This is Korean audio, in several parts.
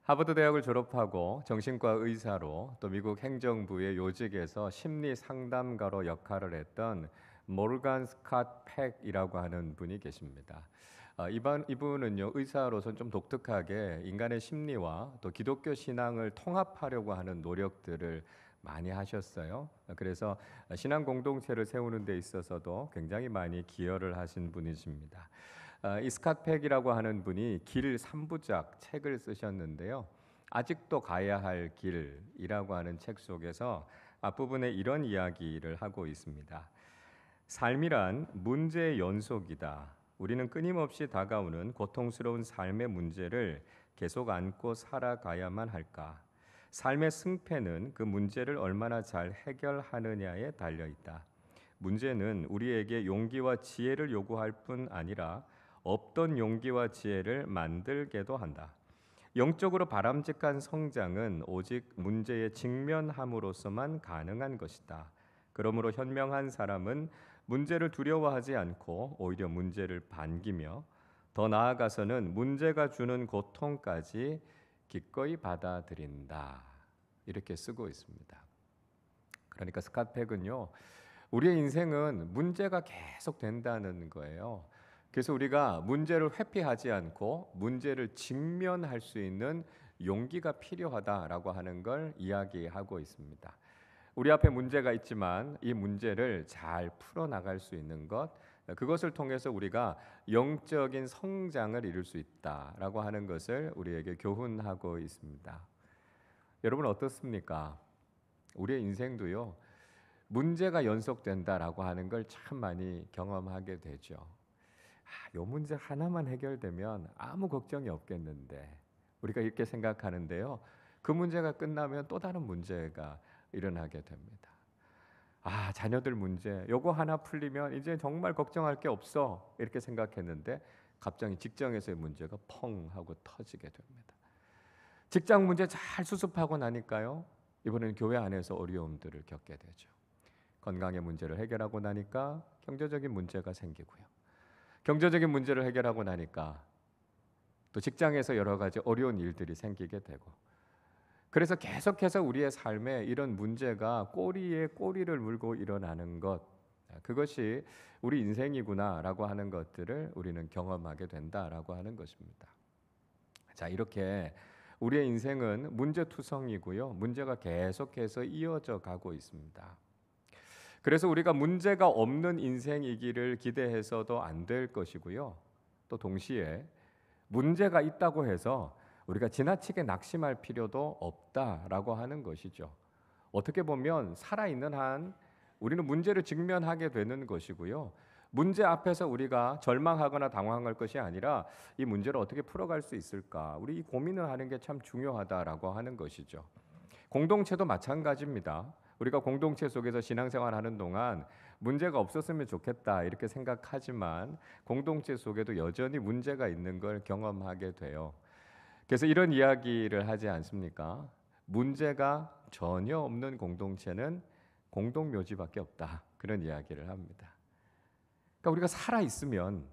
하버드 대학을 졸업하고 정신과 의사로 또 미국 행정부의 요직에서 심리 상담가로 역할을 했던 모르간 스캇 팩이라고 하는 분이 계십니다. 이분은요, 의사로서 좀 독특하게 인간의 심리와 또 기독교 신앙을 통합하려고 하는 노력들을 많이 하셨어요. 그래서 신앙 공동체를 세우는 데 있어서도 굉장히 많이 기여를 하신 분이십니다. 이 스캇 팩이라고 하는 분이 길 3부작 책을 쓰셨는데요. 아직도 가야 할 길이라고 하는 책 속에서 앞부분에 이런 이야기를 하고 있습니다. 삶이란 문제의 연속이다. 우리는 끊임없이 다가오는 고통스러운 삶의 문제를 계속 안고 살아가야만 할까? 삶의 승패는 그 문제를 얼마나 잘 해결하느냐에 달려 있다. 문제는 우리에게 용기와 지혜를 요구할 뿐 아니라 없던 용기와 지혜를 만들게도 한다. 영적으로 바람직한 성장은 오직 문제에 직면함으로써만 가능한 것이다. 그러므로 현명한 사람은 문제를 두려워하지 않고 오히려 문제를 반기며 더 나아가서는 문제가 주는 고통까지 기꺼이 받아들인다. 이렇게 쓰고 있습니다. 그러니까 스캇팩은요, 우리의 인생은 문제가 계속 된다는 거예요. 그래서 우리가 문제를 회피하지 않고 문제를 직면할 수 있는 용기가 필요하다라고 하는 걸 이야기하고 있습니다. 우리 앞에 문제가 있지만 이 문제를 잘 풀어나갈 수 있는 것, 그것을 통해서 우리가 영적인 성장을 이룰 수 있다라고 하는 것을 우리에게 교훈하고 있습니다. 여러분 어떻습니까? 우리의 인생도요, 문제가 연속된다라고 하는 걸 참 많이 경험하게 되죠. 요 문제 하나만 해결되면 아무 걱정이 없겠는데 우리가 이렇게 생각하는데요. 그 문제가 끝나면 또 다른 문제가 일어나게 됩니다. 자녀들 문제, 요거 하나 풀리면 이제 정말 걱정할 게 없어 이렇게 생각했는데 갑자기 직장에서의 문제가 펑 하고 터지게 됩니다. 직장 문제 잘 수습하고 나니까요, 이번에는 교회 안에서 어려움들을 겪게 되죠. 건강의 문제를 해결하고 나니까 경제적인 문제가 생기고요. 경제적인 문제를 해결하고 나니까 또 직장에서 여러 가지 어려운 일들이 생기게 되고, 그래서 계속해서 우리의 삶에 이런 문제가 꼬리에 꼬리를 물고 일어나는 것, 그것이 우리 인생이구나라고 하는 것들을 우리는 경험하게 된다라고 하는 것입니다. 자, 이렇게 우리의 인생은 문제투성이고요. 문제가 계속해서 이어져 가고 있습니다. 그래서 우리가 문제가 없는 인생이기를 기대해서도 안 될 것이고요. 또 동시에 문제가 있다고 해서 우리가 지나치게 낙심할 필요도 없다라고 하는 것이죠. 어떻게 보면 살아있는 한 우리는 문제를 직면하게 되는 것이고요. 문제 앞에서 우리가 절망하거나 당황할 것이 아니라 이 문제를 어떻게 풀어갈 수 있을까? 우리 이 고민을 하는 게 참 중요하다라고 하는 것이죠. 공동체도 마찬가지입니다. 우리가 공동체 속에서 신앙생활하는 동안 문제가 없었으면 좋겠다 이렇게 생각하지만 공동체 속에도 여전히 문제가 있는 걸 경험하게 돼요. 그래서 이런 이야기를 하지 않습니까? 문제가 전혀 없는 공동체는 공동묘지밖에 없다. 그런 이야기를 합니다. 그러니까 우리가 살아 있으면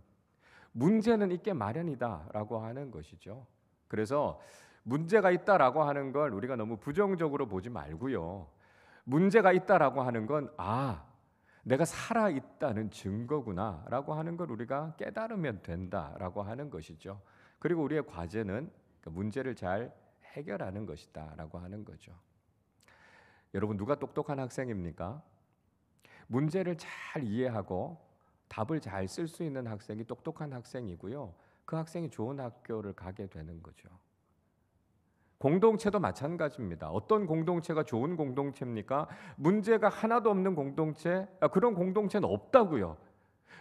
문제는 있게 마련이다라고 하는 것이죠. 그래서 문제가 있다라고 하는 걸 우리가 너무 부정적으로 보지 말고요. 문제가 있다라고 하는 건 내가 살아 있다는 증거구나라고 하는 걸 우리가 깨달으면 된다라고 하는 것이죠. 그리고 우리의 과제는 그 문제를 잘 해결하는 것이다라고 하는 거죠. 여러분 누가 똑똑한 학생입니까? 문제를 잘 이해하고 답을 잘 쓸 수 있는 학생이 똑똑한 학생이고요. 그 학생이 좋은 학교를 가게 되는 거죠. 공동체도 마찬가지입니다. 어떤 공동체가 좋은 공동체입니까? 문제가 하나도 없는 공동체, 그런 공동체는 없다고요.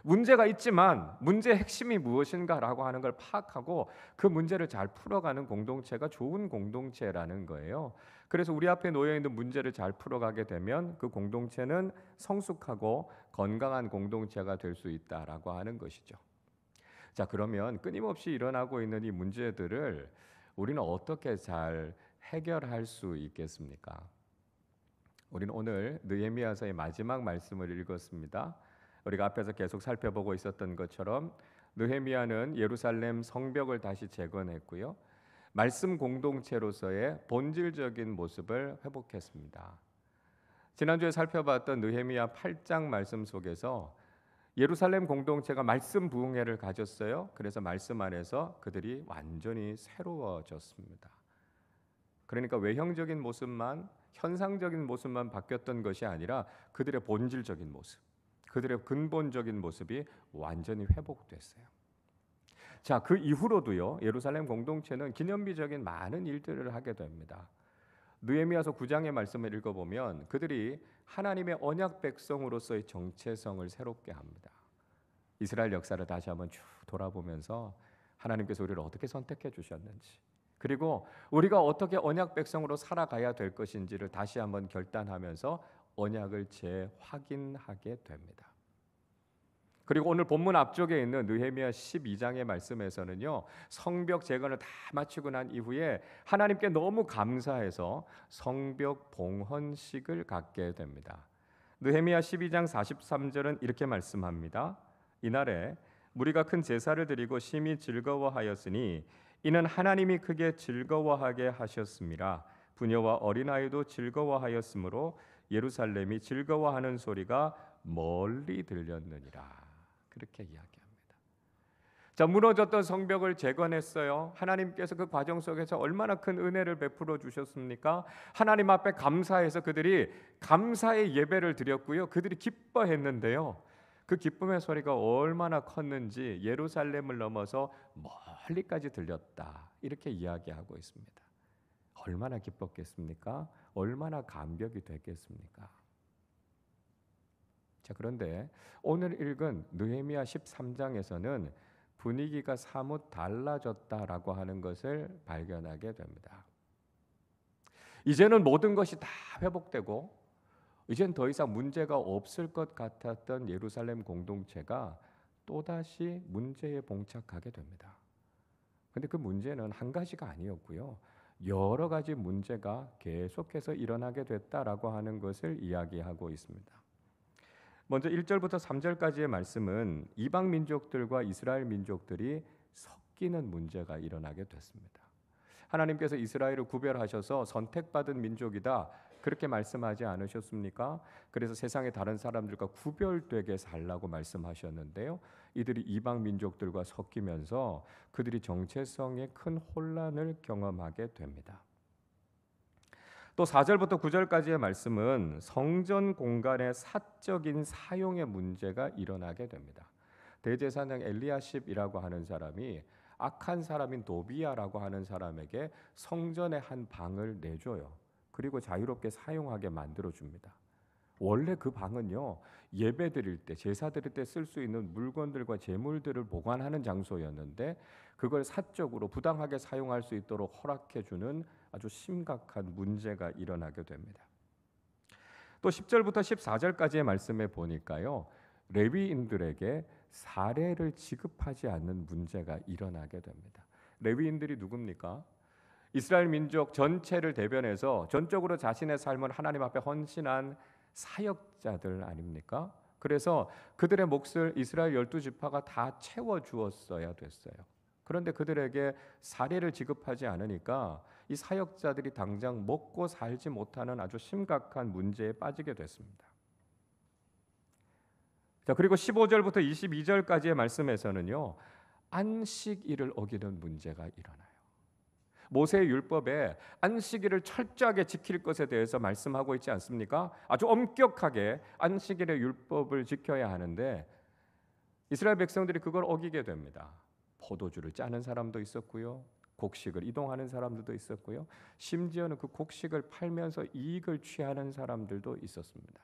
문제가 있지만 문제의 핵심이 무엇인가라고 하는 걸 파악하고 그 문제를 잘 풀어가는 공동체가 좋은 공동체라는 거예요. 그래서 우리 앞에 놓여 있는 문제를 잘 풀어가게 되면 그 공동체는 성숙하고 건강한 공동체가 될 수 있다라고 하는 것이죠. 자, 그러면 끊임없이 일어나고 있는 이 문제들을 우리는 어떻게 잘 해결할 수 있겠습니까? 우리는 오늘 느헤미야서의 마지막 말씀을 읽었습니다. 우리가 앞에서 계속 살펴보고 있었던 것처럼 느헤미야는 예루살렘 성벽을 다시 재건했고요. 말씀 공동체로서의 본질적인 모습을 회복했습니다. 지난주에 살펴봤던 느헤미야 8장 말씀 속에서 예루살렘 공동체가 말씀 부흥회를 가졌어요. 그래서 말씀 안에서 그들이 완전히 새로워졌습니다. 그러니까 외형적인 모습만, 현상적인 모습만 바뀌었던 것이 아니라 그들의 본질적인 모습, 그들의 근본적인 모습이 완전히 회복됐어요. 자, 그 이후로도요, 예루살렘 공동체는 기념비적인 많은 일들을 하게 됩니다. 느헤미야서 9장의 말씀을 읽어보면 그들이 하나님의 언약 백성으로서의 정체성을 새롭게 합니다. 이스라엘 역사를 다시 한번 쭉 돌아보면서 하나님께서 우리를 어떻게 선택해 주셨는지, 그리고 우리가 어떻게 언약 백성으로 살아가야 될 것인지를 다시 한번 결단하면서 언약을 재확인하게 됩니다. 그리고 오늘 본문 앞쪽에 있는 느헤미야 12장의 말씀에서는요, 성벽 재건을 다 마치고 난 이후에 하나님께 너무 감사해서 성벽 봉헌식을 갖게 됩니다. 느헤미야 12장 43절은 이렇게 말씀합니다. 이날에 무리가 큰 제사를 드리고 심히 즐거워하였으니 이는 하나님이 크게 즐거워하게 하셨습니다. 부녀와 어린아이도 즐거워하였으므로 예루살렘이 즐거워하는 소리가 멀리 들렸느니라. 그렇게 이야기합니다. 자, 무너졌던 성벽을 재건했어요. 하나님께서 그 과정 속에서 얼마나 큰 은혜를 베풀어 주셨습니까? 하나님 앞에 감사해서 그들이 감사의 예배를 드렸고요. 그들이 기뻐했는데요. 그 기쁨의 소리가 얼마나 컸는지 예루살렘을 넘어서 멀리까지 들렸다. 이렇게 이야기하고 있습니다. 얼마나 기뻤겠습니까? 얼마나 감격이 됐겠습니까? 자, 그런데 오늘 읽은 느헤미야 13장에서는 분위기가 사뭇 달라졌다라고 하는 것을 발견하게 됩니다. 이제는 모든 것이 다 회복되고 이젠 더 이상 문제가 없을 것 같았던 예루살렘 공동체가 또다시 문제에 봉착하게 됩니다. 근데 그 문제는 한 가지가 아니었고요. 여러 가지 문제가 계속해서 일어나게 됐다라고 하는 것을 이야기하고 있습니다. 먼저 1절부터 3절까지의 말씀은 이방 민족들과 이스라엘 민족들이 섞이는 문제가 일어나게 됐습니다. 하나님께서 이스라엘을 구별하셔서 선택받은 민족이다, 그렇게 말씀하지 않으셨습니까? 그래서 세상의 다른 사람들과 구별되게 살라고 말씀하셨는데요. 이들이 이방 민족들과 섞이면서 그들이 정체성에 큰 혼란을 경험하게 됩니다. 또 4절부터 9절까지의 말씀은 성전 공간의 사적인 사용의 문제가 일어나게 됩니다. 대제사장 엘리야십이라고 하는 사람이 악한 사람인 도비야라고 하는 사람에게 성전의 한 방을 내줘요. 그리고 자유롭게 사용하게 만들어줍니다. 원래 그 방은요, 예배 드릴 때, 제사 드릴 때 쓸 수 있는 물건들과 재물들을 보관하는 장소였는데 그걸 사적으로 부당하게 사용할 수 있도록 허락해주는 아주 심각한 문제가 일어나게 됩니다. 또 10절부터 14절까지의 말씀에 보니까요, 레위인들에게 사례를 지급하지 않는 문제가 일어나게 됩니다. 레위인들이 누굽니까? 이스라엘 민족 전체를 대변해서 전적으로 자신의 삶을 하나님 앞에 헌신한 사역자들 아닙니까? 그래서 그들의 몫을 이스라엘 12지파가 다 채워주었어야 됐어요. 그런데 그들에게 사례를 지급하지 않으니까 이 사역자들이 당장 먹고 살지 못하는 아주 심각한 문제에 빠지게 됐습니다. 자, 그리고 15절부터 22절까지의 말씀에서는요, 안식일을 어기는 문제가 일어나요. 모세의 율법에 안식일을 철저하게 지킬 것에 대해서 말씀하고 있지 않습니까? 아주 엄격하게 안식일의 율법을 지켜야 하는데 이스라엘 백성들이 그걸 어기게 됩니다. 포도주를 짜는 사람도 있었고요, 곡식을 이동하는 사람들도 있었고요, 심지어는 그 곡식을 팔면서 이익을 취하는 사람들도 있었습니다.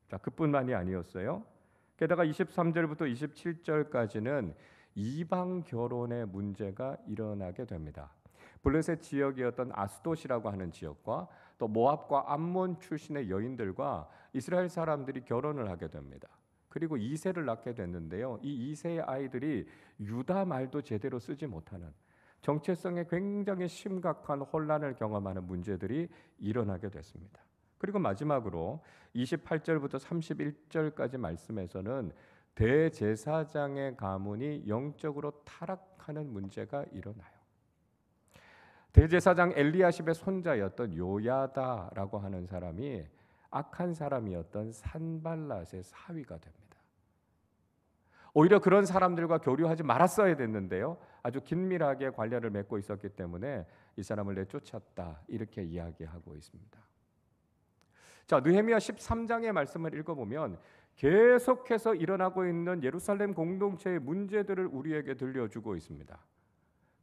자, 그뿐만이 아니었어요. 게다가 23절부터 27절까지는 이방 결혼의 문제가 일어나게 됩니다. 블레셋 지역이었던 아스돗이라고 하는 지역과 또 모압과 암몬 출신의 여인들과 이스라엘 사람들이 결혼을 하게 됩니다. 그리고 2세를 낳게 됐는데요. 이 2세의 아이들이 유다 말도 제대로 쓰지 못하는 정체성에 굉장히 심각한 혼란을 경험하는 문제들이 일어나게 됐습니다. 그리고 마지막으로 28절부터 31절까지 말씀에서는 대제사장의 가문이 영적으로 타락하는 문제가 일어나요. 대제사장 엘리야십의 손자였던 요야다라고 하는 사람이 악한 사람이었던 산발랏의 사위가 됩니다. 오히려 그런 사람들과 교류하지 말았어야 됐는데요, 아주 긴밀하게 관련을 맺고 있었기 때문에 이 사람을 내쫓았다, 이렇게 이야기하고 있습니다. 자, 느헤미야 13장의 말씀을 읽어보면 계속해서 일어나고 있는 예루살렘 공동체의 문제들을 우리에게 들려주고 있습니다.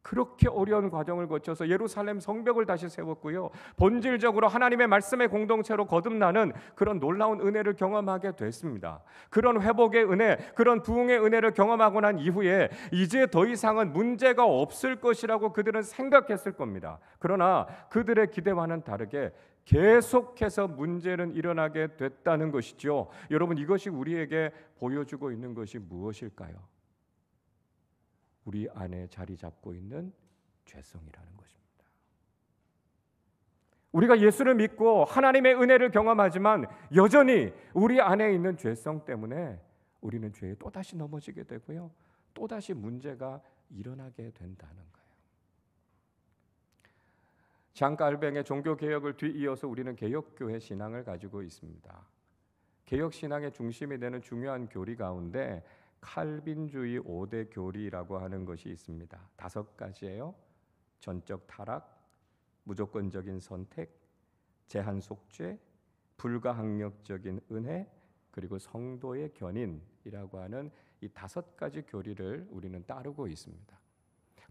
그렇게 어려운 과정을 거쳐서 예루살렘 성벽을 다시 세웠고요, 본질적으로 하나님의 말씀의 공동체로 거듭나는 그런 놀라운 은혜를 경험하게 됐습니다. 그런 회복의 은혜, 그런 부흥의 은혜를 경험하고 난 이후에 이제 더 이상은 문제가 없을 것이라고 그들은 생각했을 겁니다. 그러나 그들의 기대와는 다르게 계속해서 문제는 일어나게 됐다는 것이죠. 여러분, 이것이 우리에게 보여주고 있는 것이 무엇일까요? 우리 안에 자리 잡고 있는 죄성이라는 것입니다. 우리가 예수를 믿고 하나님의 은혜를 경험하지만 여전히 우리 안에 있는 죄성 때문에 우리는 죄에 또다시 넘어지게 되고요, 또다시 문제가 일어나게 된다는 거예요. 장 깔뱅의 종교개혁을 뒤이어서 우리는 개혁교회 신앙을 가지고 있습니다. 개혁신앙의 중심이 되는 중요한 교리 가운데 칼빈주의 5대 교리라고 하는 것이 있습니다. 5가지예요. 전적 타락, 무조건적인 선택, 제한 속죄, 불가항력적인 은혜, 그리고 성도의 견인이라고 하는 이 5가지 교리를 우리는 따르고 있습니다.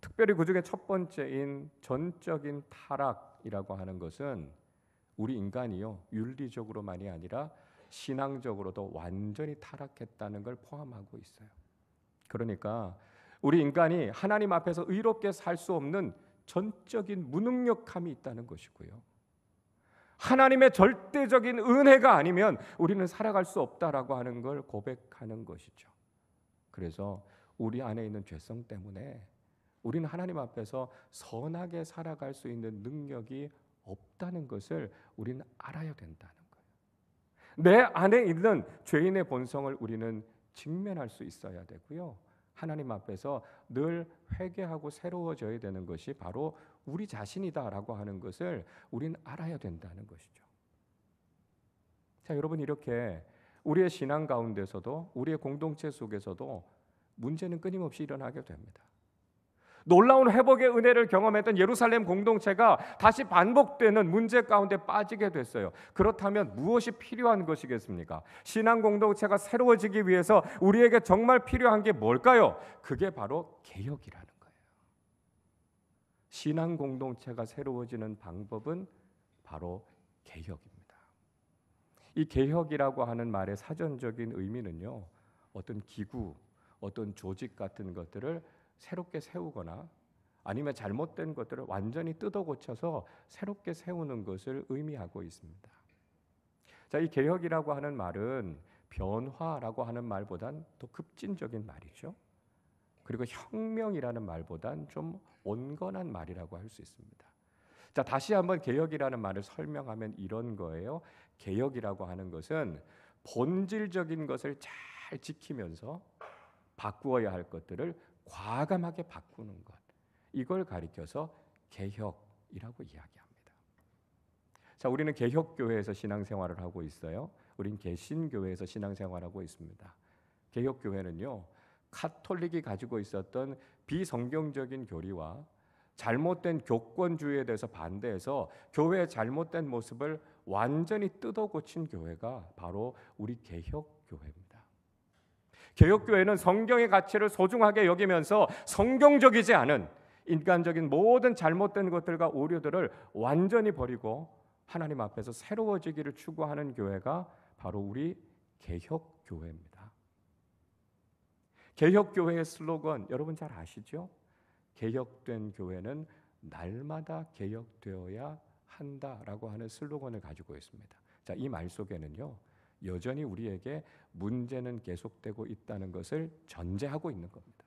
특별히 그중에 첫 번째인 전적인 타락이라고 하는 것은 우리 인간이요, 윤리적으로만이 아니라 신앙적으로도 완전히 타락했다는 걸 포함하고 있어요. 그러니까 우리 인간이 하나님 앞에서 의롭게 살 수 없는 전적인 무능력함이 있다는 것이고요, 하나님의 절대적인 은혜가 아니면 우리는 살아갈 수 없다라고 하는 걸 고백하는 것이죠. 그래서 우리 안에 있는 죄성 때문에 우리는 하나님 앞에서 선하게 살아갈 수 있는 능력이 없다는 것을 우리는 알아야 된다는 거예요. 내 안에 있는 죄인의 본성을 우리는 직면할 수 있어야 되고요, 하나님 앞에서 늘 회개하고 새로워져야 되는 것이 바로 우리 자신이다라고 하는 것을 우리는 알아야 된다는 것이죠. 자, 여러분, 이렇게 우리의 신앙 가운데서도 우리의 공동체 속에서도 문제는 끊임없이 일어나게 됩니다. 놀라운 회복의 은혜를 경험했던 예루살렘 공동체가 다시 반복되는 문제 가운데 빠지게 됐어요. 그렇다면 무엇이 필요한 것이겠습니까? 신앙 공동체가 새로워지기 위해서 우리에게 정말 필요한 게 뭘까요? 그게 바로 개혁이라는 거예요. 신앙 공동체가 새로워지는 방법은 바로 개혁입니다. 이 개혁이라고 하는 말의 사전적인 의미는요, 어떤 기구, 어떤 조직 같은 것들을 새롭게 세우거나 아니면 잘못된 것들을 완전히 뜯어 고쳐서 새롭게 세우는 것을 의미하고 있습니다. 자, 이 개혁이라고 하는 말은 변화라고 하는 말보단 더 급진적인 말이죠. 그리고 혁명이라는 말보단 좀 온건한 말이라고 할 수 있습니다. 자, 다시 한번 개혁이라는 말을 설명하면 이런 거예요. 개혁이라고 하는 것은 본질적인 것을 잘 지키면서 바꾸어야 할 것들을 과감하게 바꾸는 것, 이걸 가리켜서 개혁이라고 이야기합니다. 자, 우리는 개혁교회에서 신앙생활을 하고 있어요. 우린 개신교회에서 신앙생활하고 있습니다. 개혁교회는요, 카톨릭이 가지고 있었던 비성경적인 교리와 잘못된 교권주의에 대해서 반대해서 교회의 잘못된 모습을 완전히 뜯어 고친 교회가 바로 우리 개혁교회입니다. 개혁교회는 성경의 가치를 소중하게 여기면서 성경적이지 않은 인간적인 모든 잘못된 것들과 오류들을 완전히 버리고 하나님 앞에서 새로워지기를 추구하는 교회가 바로 우리 개혁교회입니다. 개혁교회의 슬로건 여러분 잘 아시죠? 개혁된 교회는 날마다 개혁되어야 한다라고 하는 슬로건을 가지고 있습니다. 자, 이 말 속에는요, 여전히 우리에게 문제는 계속되고 있다는 것을 전제하고 있는 겁니다.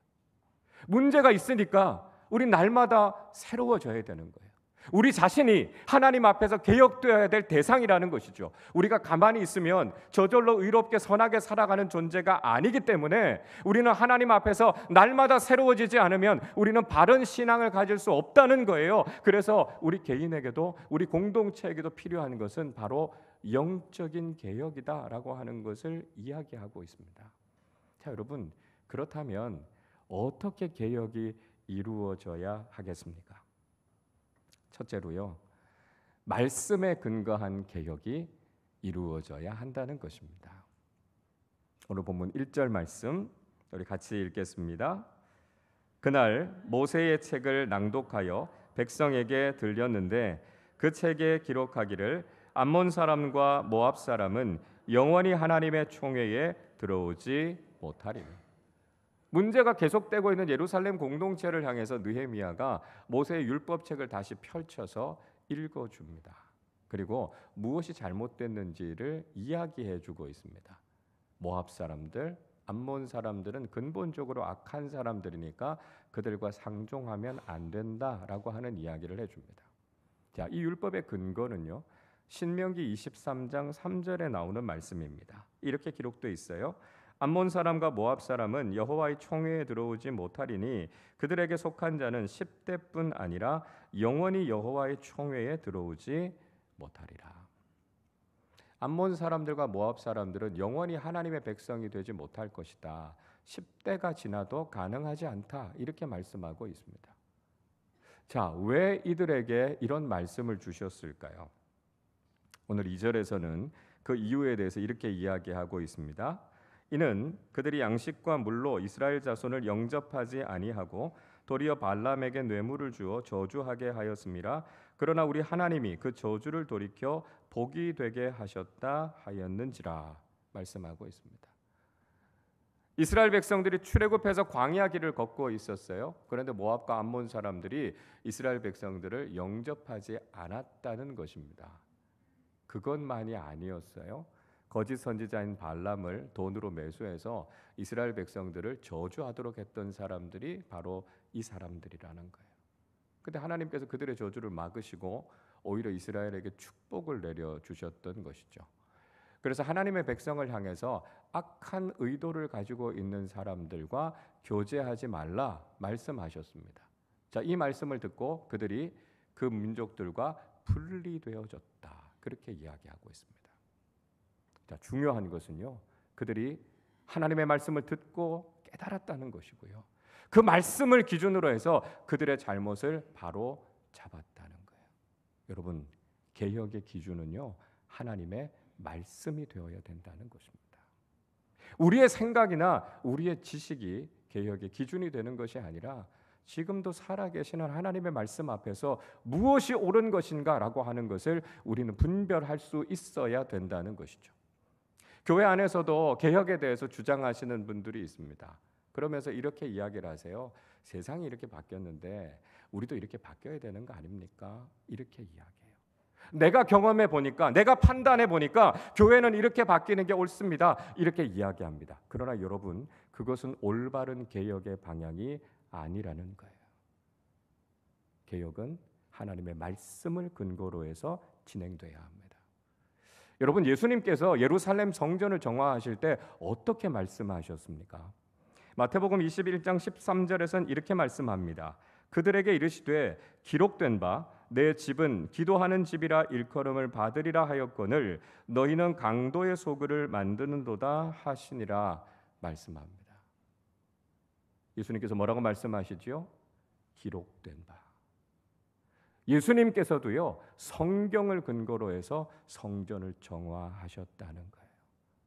문제가 있으니까 우리 날마다 새로워져야 되는 거예요. 우리 자신이 하나님 앞에서 개혁되어야 될 대상이라는 것이죠. 우리가 가만히 있으면 저절로 의롭게 선하게 살아가는 존재가 아니기 때문에 우리는 하나님 앞에서 날마다 새로워지지 않으면 우리는 바른 신앙을 가질 수 없다는 거예요. 그래서 우리 개인에게도 우리 공동체에게도 필요한 것은 바로 영적인 개혁이다라고 하는 것을 이야기하고 있습니다. 자, 여러분, 그렇다면 어떻게 개혁이 이루어져야 하겠습니까? 첫째로요, 말씀에 근거한 개혁이 이루어져야 한다는 것입니다. 오늘 본문 1절 말씀 우리 같이 읽겠습니다. 그날 모세의 책을 낭독하여 백성에게 들렸는데 그 책에 기록하기를 암몬 사람과 모압 사람은 영원히 하나님의 총회에 들어오지 못하리라. 문제가 계속되고 있는 예루살렘 공동체를 향해서 느헤미야가 모세의 율법책을 다시 펼쳐서 읽어줍니다. 그리고 무엇이 잘못됐는지를 이야기해주고 있습니다. 모압 사람들, 암몬 사람들은 근본적으로 악한 사람들이니까 그들과 상종하면 안 된다라고 하는 이야기를 해줍니다. 자, 이 율법의 근거는요, 신명기 23장 3절에 나오는 말씀입니다. 이렇게 기록되어 있어요. 암몬 사람과 모압 사람은 여호와의 총회에 들어오지 못하리니 그들에게 속한 자는 10대뿐 아니라 영원히 여호와의 총회에 들어오지 못하리라. 암몬 사람들과 모압 사람들은 영원히 하나님의 백성이 되지 못할 것이다. 10대가 지나도 가능하지 않다. 이렇게 말씀하고 있습니다. 자, 왜 이들에게 이런 말씀을 주셨을까요? 오늘 2절에서는 그 이유에 대해서 이렇게 이야기하고 있습니다. 이는 그들이 양식과 물로 이스라엘 자손을 영접하지 아니하고 도리어 발람에게 뇌물을 주어 저주하게 하였음이라. 그러나 우리 하나님이 그 저주를 돌이켜 복이 되게 하셨다 하였는지라 말씀하고 있습니다. 이스라엘 백성들이 출애굽해서 광야 길을 걷고 있었어요. 그런데 모압과 암몬 사람들이 이스라엘 백성들을 영접하지 않았다는 것입니다. 그것만이 아니었어요. 거짓 선지자인 발람을 돈으로 매수해서 이스라엘 백성들을 저주하도록 했던 사람들이 바로 이 사람들이라는 거예요. 근데 하나님께서 그들의 저주를 막으시고 오히려 이스라엘에게 축복을 내려주셨던 것이죠. 그래서 하나님의 백성을 향해서 악한 의도를 가지고 있는 사람들과 교제하지 말라 말씀하셨습니다. 자, 이 말씀을 듣고 그들이 그 민족들과 분리되어졌다. 그렇게 이야기하고 있습니다. 자, 중요한 것은요, 그들이 하나님의 말씀을 듣고 깨달았다는 것이고요, 그 말씀을 기준으로 해서 그들의 잘못을 바로 잡았다는 거예요. 여러분, 개혁의 기준은요, 하나님의 말씀이 되어야 된다는 것입니다. 우리의 생각이나 우리의 지식이 개혁의 기준이 되는 것이 아니라 지금도 살아계시는 하나님의 말씀 앞에서 무엇이 옳은 것인가라고 하는 것을 우리는 분별할 수 있어야 된다는 것이죠. 교회 안에서도 개혁에 대해서 주장하시는 분들이 있습니다. 그러면서 이렇게 이야기를 하세요. 세상이 이렇게 바뀌었는데 우리도 이렇게 바뀌어야 되는 거 아닙니까? 이렇게 이야기해요. 내가 경험해 보니까, 내가 판단해 보니까 교회는 이렇게 바뀌는 게 옳습니다. 이렇게 이야기합니다. 그러나 여러분, 그것은 올바른 개혁의 방향이 아니라는 거예요. 개혁은 하나님의 말씀을 근거로 해서 진행돼야 합니다. 여러분, 예수님께서 예루살렘 성전을 정화하실 때 어떻게 말씀하셨습니까? 마태복음 21장 13절에서는 이렇게 말씀합니다. 그들에게 이르시되 기록된 바 내 집은 기도하는 집이라 일컬음을 받으리라 하였거늘 너희는 강도의 소굴을 만드는도다 하시니라 말씀합니다. 예수님께서 뭐라고 말씀하시지요? 기록된 바. 예수님께서도요, 성경을 근거로 해서 성전을 정화하셨다는 거예요.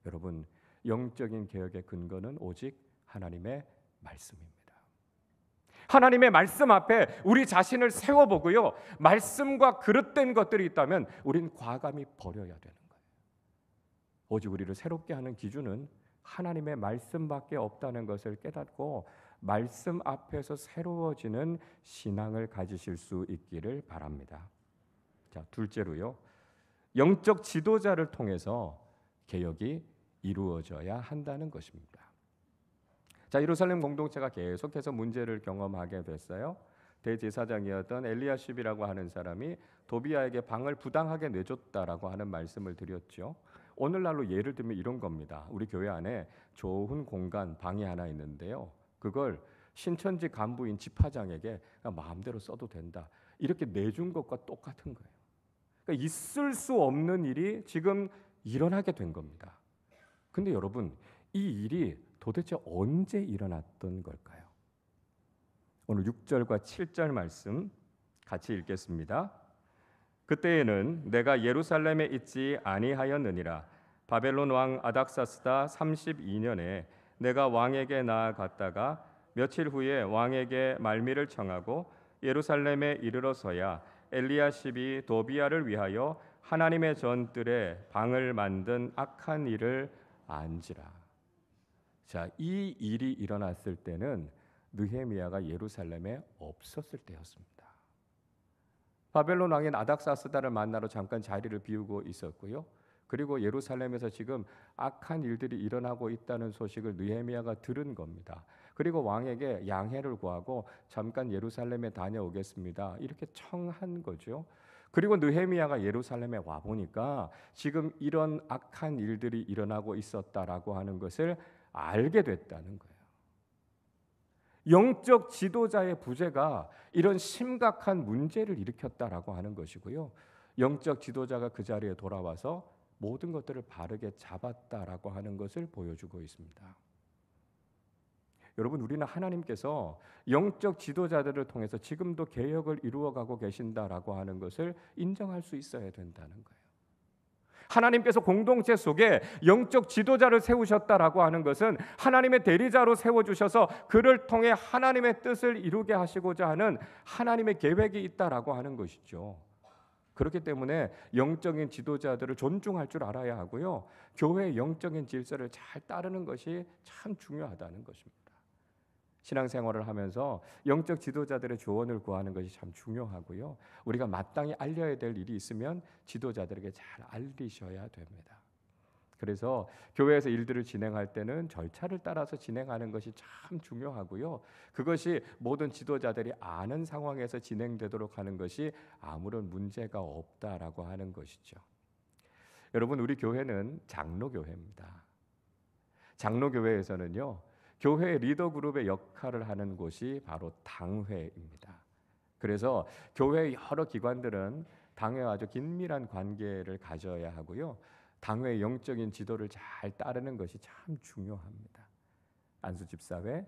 여러분, 영적인 개혁의 근거는 오직 하나님의 말씀입니다. 하나님의 말씀 앞에 우리 자신을 세워보고요, 말씀과 그릇된 것들이 있다면 우린 과감히 버려야 되는 거예요. 오직 우리를 새롭게 하는 기준은 하나님의 말씀밖에 없다는 것을 깨닫고 말씀 앞에서 새로워지는 신앙을 가지실 수 있기를 바랍니다. 자, 둘째로요, 영적 지도자를 통해서 개혁이 이루어져야 한다는 것입니다. 자, 예루살렘 공동체가 계속해서 문제를 경험하게 됐어요. 대제사장이었던 엘리야십이라고 하는 사람이 도비아에게 방을 부당하게 내줬다라고 하는 말씀을 드렸죠. 오늘날로 예를 들면 이런 겁니다. 우리 교회 안에 좋은 공간 방이 하나 있는데요. 그걸 신천지 간부인 집화장에게 마음대로 써도 된다, 이렇게 내준 것과 똑같은 거예요. 그러니까 있을 수 없는 일이 지금 일어나게 된 겁니다. 근데 여러분, 이 일이 도대체 언제 일어났던 걸까요? 오늘 6절과 7절 말씀 같이 읽겠습니다. 그때에는 내가 예루살렘에 있지 아니하였느니라. 바벨론 왕 아닥사스다 32년에 내가 왕에게 나아갔다가 며칠 후에 왕에게 말미를 청하고 예루살렘에 이르러서야 엘리야십이 도비아를 위하여 하나님의 전뜰에 방을 만든 악한 일을 안지라. 자, 이 일이 일어났을 때는 느헤미야가 예루살렘에 없었을 때였습니다. 바벨론 왕인 아닥사스다를 만나러 잠깐 자리를 비우고 있었고요. 그리고 예루살렘에서 지금 악한 일들이 일어나고 있다는 소식을 느헤미야가 들은 겁니다. 그리고 왕에게 양해를 구하고 잠깐 예루살렘에 다녀오겠습니다, 이렇게 청한 거죠. 그리고 느헤미야가 예루살렘에 와 보니까 지금 이런 악한 일들이 일어나고 있었다라고 하는 것을 알게 됐다는 거예요. 영적 지도자의 부재가 이런 심각한 문제를 일으켰다라고 하는 것이고요. 영적 지도자가 그 자리에 돌아와서 모든 것들을 바르게 잡았다라고 하는 것을 보여주고 있습니다. 여러분, 우리는 하나님께서 영적 지도자들을 통해서 지금도 개혁을 이루어가고 계신다라고 하는 것을 인정할 수 있어야 된다는 거예요. 하나님께서 공동체 속에 영적 지도자를 세우셨다라고 하는 것은 하나님의 대리자로 세워주셔서 그를 통해 하나님의 뜻을 이루게 하시고자 하는 하나님의 계획이 있다라고 하는 것이죠. 그렇기 때문에 영적인 지도자들을 존중할 줄 알아야 하고요. 교회의 영적인 질서를 잘 따르는 것이 참 중요하다는 것입니다. 신앙생활을 하면서 영적 지도자들의 조언을 구하는 것이 참 중요하고요. 우리가 마땅히 알려야 될 일이 있으면 지도자들에게 잘 알리셔야 됩니다. 그래서 교회에서 일들을 진행할 때는 절차를 따라서 진행하는 것이 참 중요하고요. 그것이 모든 지도자들이 아는 상황에서 진행되도록 하는 것이 아무런 문제가 없다라고 하는 것이죠. 여러분, 우리 교회는 장로교회입니다. 장로교회에서는요, 교회 리더 그룹의 역할을 하는 곳이 바로 당회입니다. 그래서 교회 여러 기관들은 당회와 아주 긴밀한 관계를 가져야 하고요. 당회의 영적인 지도를 잘 따르는 것이 참 중요합니다. 안수집사회,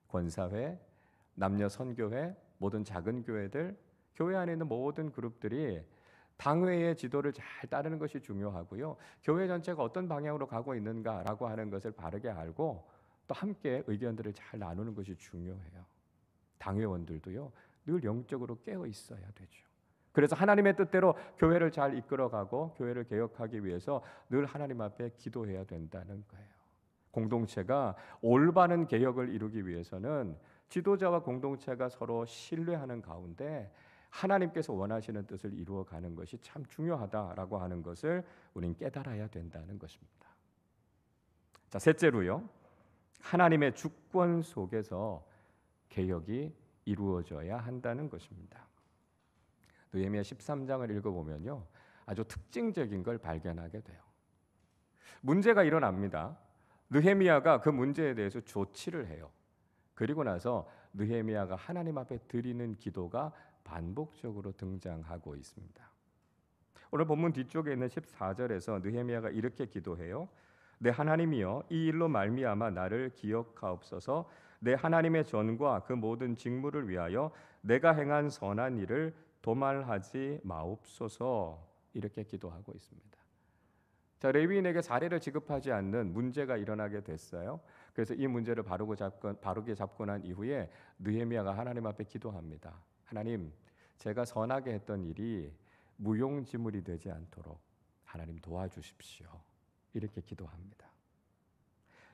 권사회, 남녀 선교회, 모든 작은 교회들, 교회 안에 있는 모든 그룹들이 당회의 지도를 잘 따르는 것이 중요하고요. 교회 전체가 어떤 방향으로 가고 있는가라고 하는 것을 바르게 알고 또 함께 의견들을 잘 나누는 것이 중요해요. 당회원들도요, 늘 영적으로 깨어 있어야 되죠. 그래서 하나님의 뜻대로 교회를 잘 이끌어가고 교회를 개혁하기 위해서 늘 하나님 앞에 기도해야 된다는 거예요. 공동체가 올바른 개혁을 이루기 위해서는 지도자와 공동체가 서로 신뢰하는 가운데 하나님께서 원하시는 뜻을 이루어가는 것이 참 중요하다라고 하는 것을 우리는 깨달아야 된다는 것입니다. 자, 셋째로요, 하나님의 주권 속에서 개혁이 이루어져야 한다는 것입니다. 느헤미야 13장을 읽어보면요, 아주 특징적인 걸 발견하게 돼요. 문제가 일어납니다. 느헤미야가 그 문제에 대해서 조치를 해요. 그리고 나서 느헤미야가 하나님 앞에 드리는 기도가 반복적으로 등장하고 있습니다. 오늘 본문 뒤쪽에 있는 14절에서 느헤미야가 이렇게 기도해요. 내 하나님이여, 이 일로 말미암아 나를 기억하옵소서. 내 하나님의 전과 그 모든 직무를 위하여 내가 행한 선한 일을 도말하지 마옵소서. 이렇게 기도하고 있습니다. 자, 레위인에게 사례를 지급하지 않는 문제가 일어나게 됐어요. 그래서 이 문제를 바르게 잡고 난 이후에 느헤미야가 하나님 앞에 기도합니다. 하나님, 제가 선하게 했던 일이 무용지물이 되지 않도록 하나님 도와주십시오. 이렇게 기도합니다.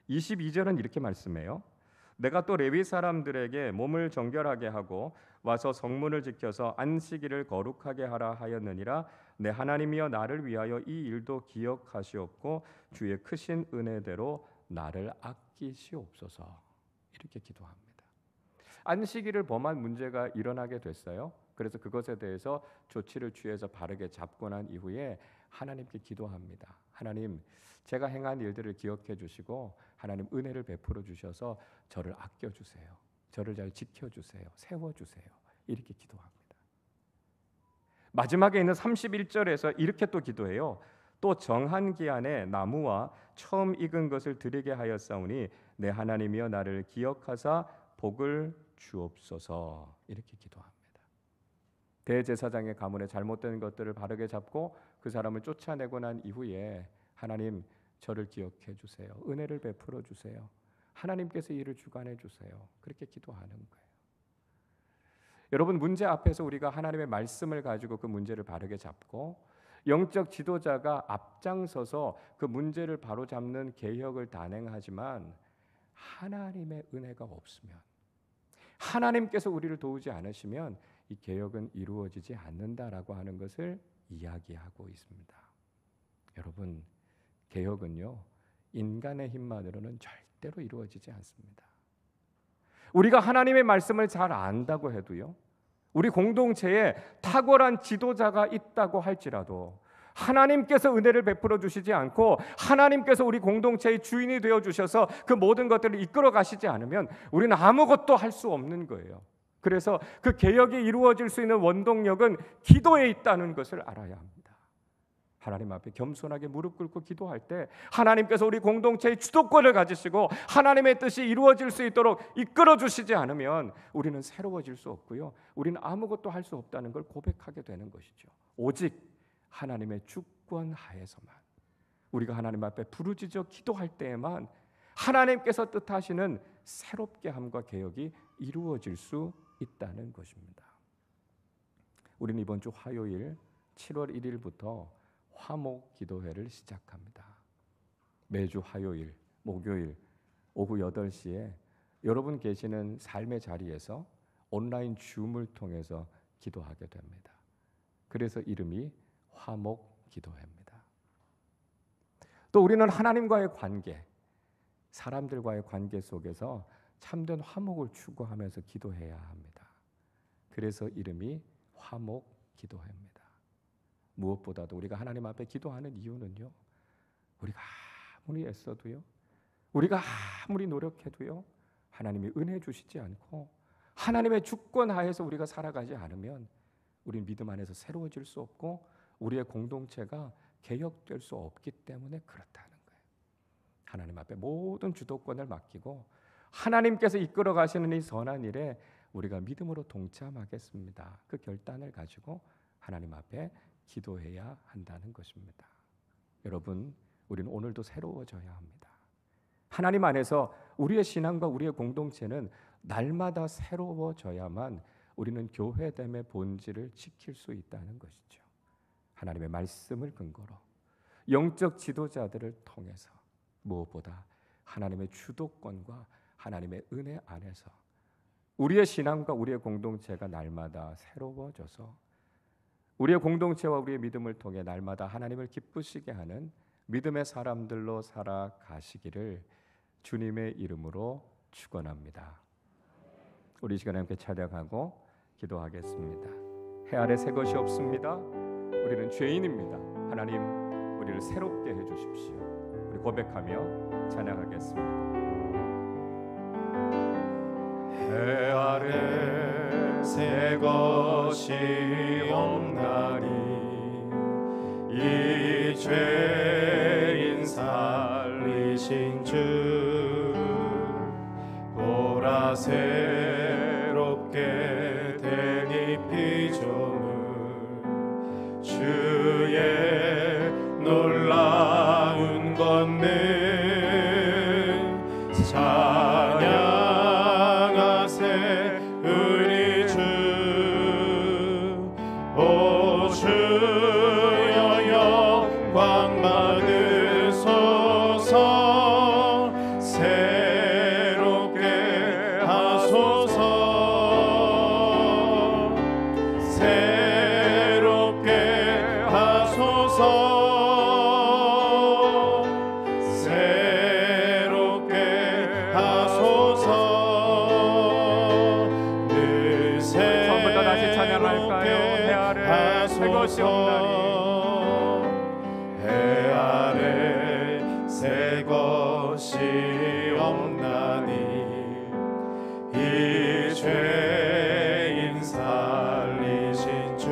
22절은 이렇게 말씀해요. 내가 또 레위 사람들에게 몸을 정결하게 하고 와서 성문을 지켜서 안식일을 거룩하게 하라 하였느니라. 내 하나님이여, 나를 위하여 이 일도 기억하시옵고 주의 크신 은혜대로 나를 아끼시옵소서. 이렇게 기도합니다. 안식일을 범한 문제가 일어나게 됐어요. 그래서 그것에 대해서 조치를 취해서 바르게 잡고 난 이후에 하나님께 기도합니다. 하나님, 제가 행한 일들을 기억해 주시고 하나님 은혜를 베풀어 주셔서 저를 아껴 주세요. 저를 잘 지켜 주세요. 세워 주세요. 이렇게 기도합니다. 마지막에 있는 31절에서 이렇게 또 기도해요. 또 정한 기한에 나무와 처음 익은 것을 드리게 하였사오니 내 하나님이여 나를 기억하사 복을 주옵소서. 이렇게 기도합니다. 대제사장의 가문에 잘못된 것들을 바르게 잡고 그 사람을 쫓아내고 난 이후에 하나님, 저를 기억해 주세요. 은혜를 베풀어 주세요. 하나님께서 이를 주관해 주세요. 그렇게 기도하는 거예요. 여러분, 문제 앞에서 우리가 하나님의 말씀을 가지고 그 문제를 바르게 잡고 영적 지도자가 앞장서서 그 문제를 바로잡는 개혁을 단행하지만 하나님의 은혜가 없으면, 하나님께서 우리를 도우지 않으시면 이 개혁은 이루어지지 않는다라고 하는 것을 이야기하고 있습니다. 여러분, 개혁은요, 인간의 힘만으로는 절대로 이루어지지 않습니다. 우리가 하나님의 말씀을 잘 안다고 해도요, 우리 공동체에 탁월한 지도자가 있다고 할지라도 하나님께서 은혜를 베풀어 주시지 않고 하나님께서 우리 공동체의 주인이 되어 주셔서 그 모든 것들을 이끌어 가시지 않으면 우리는 아무것도 할 수 없는 거예요. 그래서 그 개혁이 이루어질 수 있는 원동력은 기도에 있다는 것을 알아야 합니다. 하나님 앞에 겸손하게 무릎 꿇고 기도할 때 하나님께서 우리 공동체의 주도권을 가지시고 하나님의 뜻이 이루어질 수 있도록 이끌어 주시지 않으면 우리는 새로워질 수 없고요, 우리는 아무것도 할 수 없다는 걸 고백하게 되는 것이죠. 오직 하나님의 주권 하에서만, 우리가 하나님 앞에 부르짖어 기도할 때에만 하나님께서 뜻하시는 새롭게 함과 개혁이 이루어질 수 있다는 것입니다. 우리는 이번 주 화요일 7월 1일부터 화목 기도회를 시작합니다. 매주 화요일, 목요일 오후 8시에 여러분 계시는 삶의 자리에서 온라인 줌을 통해서 기도하게 됩니다. 그래서 이름이 화목 기도회입니다. 또 우리는 하나님과의 관계, 사람들과의 관계 속에서 참된 화목을 추구하면서 기도해야 합니다. 그래서 이름이 화목 기도회입니다. 무엇보다도 우리가 하나님 앞에 기도하는 이유는요, 우리가 아무리 애써도요, 우리가 아무리 노력해도요, 하나님이 은혜 주시지 않고 하나님의 주권 하에서 우리가 살아가지 않으면 우리는 믿음 안에서 새로워질 수 없고 우리의 공동체가 개혁될 수 없기 때문에 그렇다는 거예요. 하나님 앞에 모든 주도권을 맡기고 하나님께서 이끌어 가시는 이 선한 일에 우리가 믿음으로 동참하겠습니다. 그 결단을 가지고 하나님 앞에 기도해야 한다는 것입니다. 여러분, 우리는 오늘도 새로워져야 합니다. 하나님 안에서 우리의 신앙과 우리의 공동체는 날마다 새로워져야만 우리는 교회됨의 본질을 지킬 수 있다는 것이죠. 하나님의 말씀을 근거로 영적 지도자들을 통해서 무엇보다 하나님의 주도권과 하나님의 은혜 안에서 우리의 신앙과 우리의 공동체가 날마다 새로워져서 우리의 공동체와 우리의 믿음을 통해 날마다 하나님을 기쁘시게 하는 믿음의 사람들로 살아가시기를 주님의 이름으로 축원합니다. 우리 시간에 함께 찬양하고 기도하겠습니다. 해 아래 새 것이 없습니다. 우리는 죄인입니다. 하나님, 우리를 새롭게 해주십시오. 우리 고백하며 찬양하겠습니다. 해 아래 새 것이 없나니 이 죄인 살리신 주 보라 새롭게 된 이 피조물 주의 놀라운 권능 찬양하세 우리 주 오 주여 영광 받으소서 새롭게 하소서 새롭게 해 아래 새 것이 없나니 이 죄인 살리신 주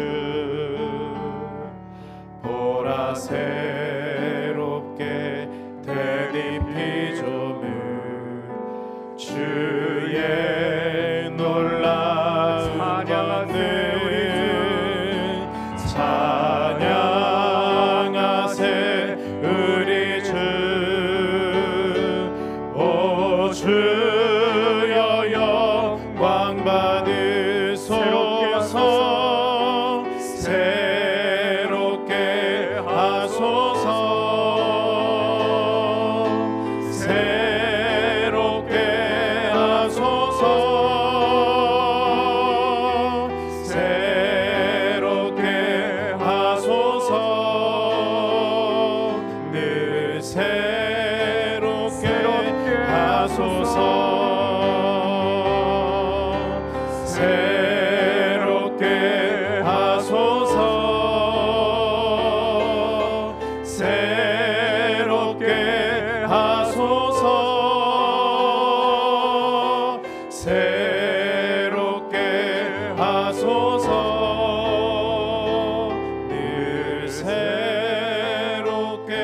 보라 새롭게 대리피 조물 주의 놀라운 찬양하세 우리 주 오 주여 영광 받으소서 새롭게 하소서 새롭게 하소서 새롭게 하소서 늘 새롭게 하소서 새롭게 하소서 새롭게 하소서 새롭게 하소서 늘 새롭게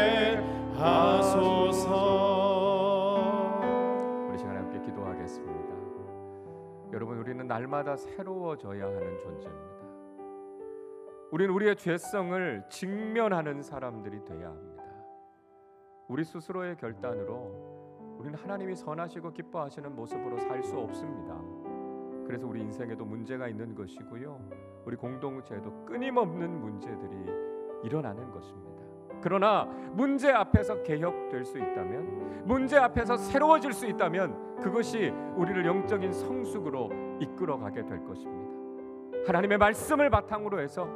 하소서. 우리 시간에 함께 기도하겠습니다. 여러분, 우리는 날마다 새로워져야 하는 존재입니다. 우리는 우리의 죄성을 직면하는 사람들이 돼야 합니다. 우리 스스로의 결단으로 우리는 하나님이 선하시고 기뻐하시는 모습으로 살 수 없습니다. 그래서 우리 인생에도 문제가 있는 것이고요, 우리 공동체에도 끊임없는 문제들이 일어나는 것입니다. 그러나 문제 앞에서 개혁될 수 있다면, 문제 앞에서 새로워질 수 있다면 그것이 우리를 영적인 성숙으로 이끌어가게 될 것입니다. 하나님의 말씀을 바탕으로 해서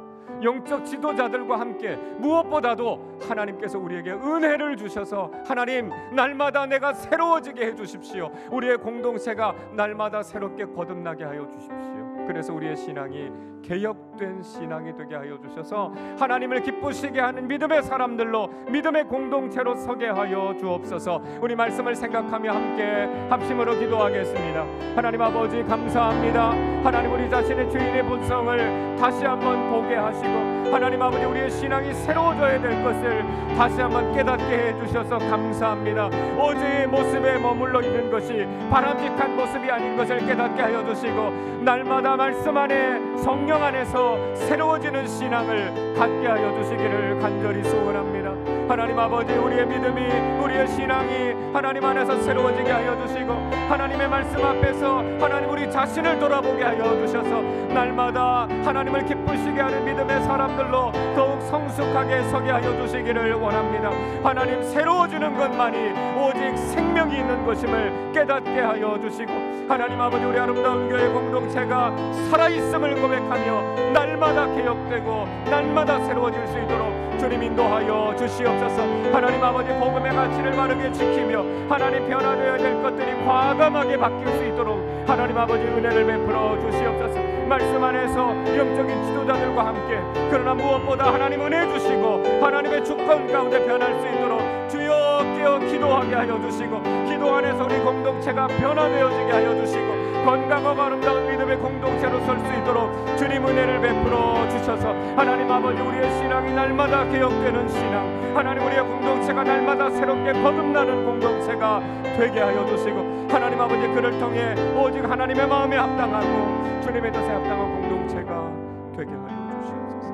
영적 지도자들과 함께 무엇보다도 하나님께서 우리에게 은혜를 주셔서 하나님, 날마다 내가 새로워지게 해주십시오. 우리의 공동체가 날마다 새롭게 거듭나게 하여 주십시오. 그래서 우리의 신앙이 개혁된 신앙이 되게 하여 주셔서 하나님을 기쁘시게 하는 믿음의 사람들로, 믿음의 공동체로 서게 하여 주옵소서. 우리 말씀을 생각하며 함께 합심으로 기도하겠습니다. 하나님 아버지, 감사합니다. 하나님, 우리 자신의 죄인의 본성을 다시 한번 보게 하시고, 하나님 아버지, 우리의 신앙이 새로워져야 될 것을 다시 한번 깨닫게 해주셔서 감사합니다. 어제의 모습에 머물러 있는 것이 바람직한 모습이 아닌 것을 깨닫게 하여 주시고, 날마다 말씀 안에, 성령 안에서 새로워지는 신앙을 갖게 하여 주시기를 간절히 소원합니다. 하나님 아버지, 우리의 믿음이, 우리의 신앙이 하나님 안에서 새로워지게 하여 주시고, 하나님의 말씀 앞에서 하나님 우리 자신을 돌아보게 하여 주셔서 날마다 하나님을 기쁘시게 하는 믿음의 사람들로 더욱 성숙하게 서게 하여 주시기를 원합니다. 하나님, 새로워지는 것만이 오직 생명이 있는 것임을 깨닫게 하여 주시고, 하나님 아버지, 우리 아름다운 교회 공동체가 살아있음을 고백하며 날마다 개혁되고 날마다 새로워질 수 있도록 주님 인도하여 주시옵소서. 하나님 아버지, 복음의 가치를 바르게 지키며 하나님 변화되어야 될 것들이 과감하게 바뀔 수 있도록 하나님 아버지 은혜를 베풀어 주시옵소서. 말씀 안에서 영적인 지도자들과 함께, 그러나 무엇보다 하나님 은혜 주시고 하나님의 주권 가운데 변할 수 있도록 주여 깨어 기도하게 하여 주시고, 기도 안에서 우리 공동체가 변화되어지게 하여 주시고 건강하고 아름다운 믿음의 공동체로 설 수 있도록 주님 은혜를 베풀어 주셔서 하나님 아버지, 우리의 신앙이 날마다 개혁되는 신앙, 하나님 우리의 공동체가 날마다 새롭게 거듭나는 공동체가 되게 하여 주시고, 하나님 아버지, 그를 통해 오직 하나님의 마음에 합당하고 주님의 뜻에 합당한 공동체가 되게 하여 주시옵소서.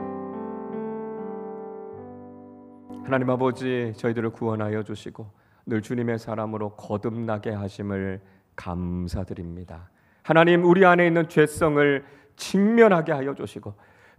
하나님 아버지, 저희들을 구원하여 주시고 늘 주님의 사람으로 거듭나게 하심을 감사드립니다. 하나님, 우리 안에 있는 죄성을 직면하게 하여 주시고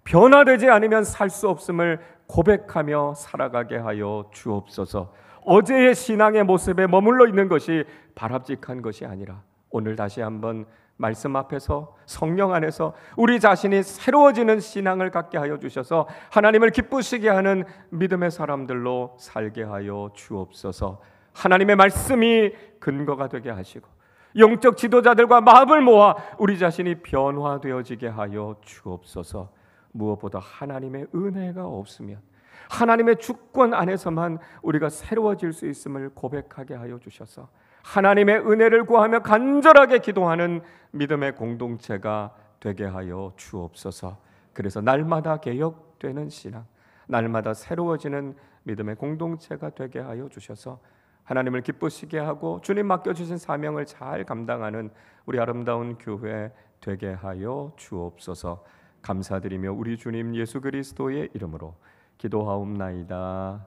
변화되지 않으면 살 수 없음을 고백하며 살아가게 하여 주옵소서. 어제의 신앙의 모습에 머물러 있는 것이 바람직한 것이 아니라 오늘 다시 한번 말씀 앞에서, 성령 안에서 우리 자신이 새로워지는 신앙을 갖게 하여 주셔서 하나님을 기쁘시게 하는 믿음의 사람들로 살게 하여 주옵소서. 하나님의 말씀이 근거가 되게 하시고 영적 지도자들과 마음을 모아 우리 자신이 변화되어지게 하여 주옵소서. 무엇보다 하나님의 은혜가 없으면, 하나님의 주권 안에서만 우리가 새로워질 수 있음을 고백하게 하여 주셔서 하나님의 은혜를 구하며 간절하게 기도하는 믿음의 공동체가 되게 하여 주옵소서. 그래서 날마다 개혁되는 신앙, 날마다 새로워지는 믿음의 공동체가 되게 하여 주셔서 하나님을 기쁘시게 하고 주님 맡겨주신 사명을 잘 감당하는 우리 아름다운 교회 되게 하여 주옵소서. 감사드리며 우리 주님 예수 그리스도의 이름으로 기도하옵나이다.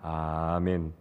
아멘.